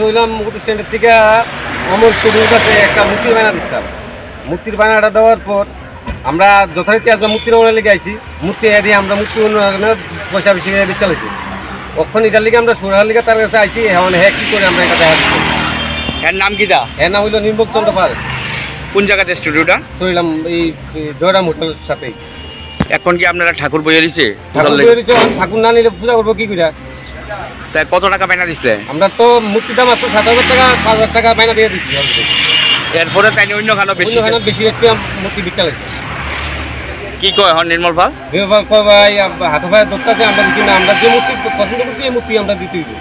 হইলাম মুকুট স্ট্যান্ডের থেকে অমর টুকুর কাছে একটা মূর্তির বায়না দিচ্ছিলাম। মূর্তির বায়নাটা দেওয়ার পর আমরা যথারীতি আজ মূর্তি নমুনা লিখে আইছি। মূর্তি দিয়ে আমরা মূর্তি উন্নয়নের পয়সা বেশি চালাইছি। ওখান এটার লিগে আমরা সোনার লিগে তার কাছে আইছি। এখন হ্যাঁ কী করে আমরা এটা দেখা দিচ্ছি। এর নাম কি দা? এর নাম হইল নির্মল চন্দ্র পাল। কোন জায়গাতে স্টুডিওটা? চলিলাম এই জয়রাম হোটেলের সাথেই। এখন কি আপনারা ঠাকুর বইয়ে দিছে? ঠাকুর না নিলে পূজা করবো কি করে? তাই কত টাকা বায়না দিছিলে? আমরা তো মূর্তির দাম আসতো 7,000 টাকা, 5,000 টাকা বায়না দিয়ে দিচ্ছি। এরপরে তাই অন্য খানো বেশি বেশি একটু মূর্তি বিচালাইছে। কি কয় এখন নির্মল পাল? কয় ভাই হাতে ভাই দোকান আছে, আমরা দিচ্ছি না। আমরা যে মূর্তি পছন্দ করছি এই মূর্তি আমরা দিতে হইব।